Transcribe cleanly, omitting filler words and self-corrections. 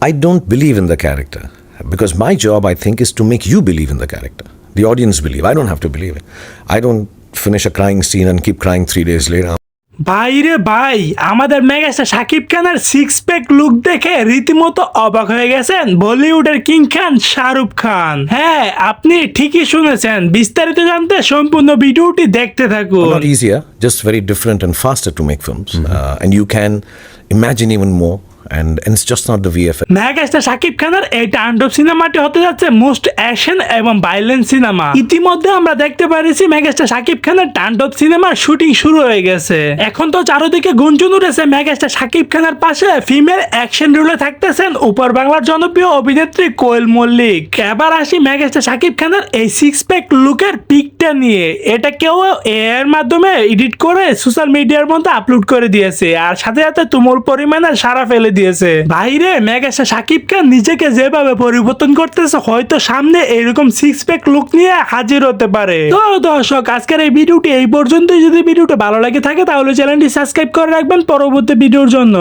I don't believe in the character because my job, I think, is to make you believe in the character. The audience believe. I don't have to believe it. I don't finish a crying scene and keep crying 3 days later. ভাই রে ভাই, আমাদের megastar Shakib খানের six pack look দেখে রীতিমতো অবাক হয়ে গেছেন বলিউডের কিং খান শাহরুখ খান। হ্যাঁ, আপনি ঠিকই শুনেছেন। বিস্তারিত জানতে সম্পূর্ণ ভিডিওটি দেখতে থাকুন। Not easier, just very different and faster to make films. And you can imagine even more. And it's just not the VFX. Megastar Shakib খানের এই তাণ্ডব সিনেমাটি হতে যাচ্ছে মোস্ট অ্যাকশন এবং ভাইলেন্স সিনেমা। ইতিমধ্যে আমরা দেখতে পারিছি মেগাস্টার শাকিব খানের তাণ্ডব সিনেমার শুটিং শুরু হয়ে গেছে। এখন তো চারদিকে গুঞ্জন উঠেছে মেগাস্টার শাকিব খানের পাশে ফিমেল অ্যাকশন রোলে থাকতেছেন উপর বাংলার জনপ্রিয় অভিনেত্রী কোয়েল মল্লিক। এবার আসি মেগাস্টার শাকিব খানের এই সিক্স প্যাক লুকের পিকটা নিয়ে। এটা কেউ এর মাধ্যমে এডিট করে সোশ্যাল মিডিয়ার মধ্যে আপলোড করে দিয়েছে, আর সাথে সাথে তুমুল পরিমাণে সারা ফেলে দিয়েছে। বাইরে মেগাস্টার শাকিব খান নিজেকে যেভাবে পরিবর্তন করতেছে, হয়তো সামনে এরকম সিক্স প্যাক লুক নিয়ে হাজির হতে পারে। তো দর্শক, আজকের এই ভিডিওটি এই পর্যন্তই। যদি ভিডিওটা ভালো লাগে থাকে তাহলে চ্যানেলটি সাবস্ক্রাইব করে রাখবেন পরবর্তী ভিডিওর জন্য।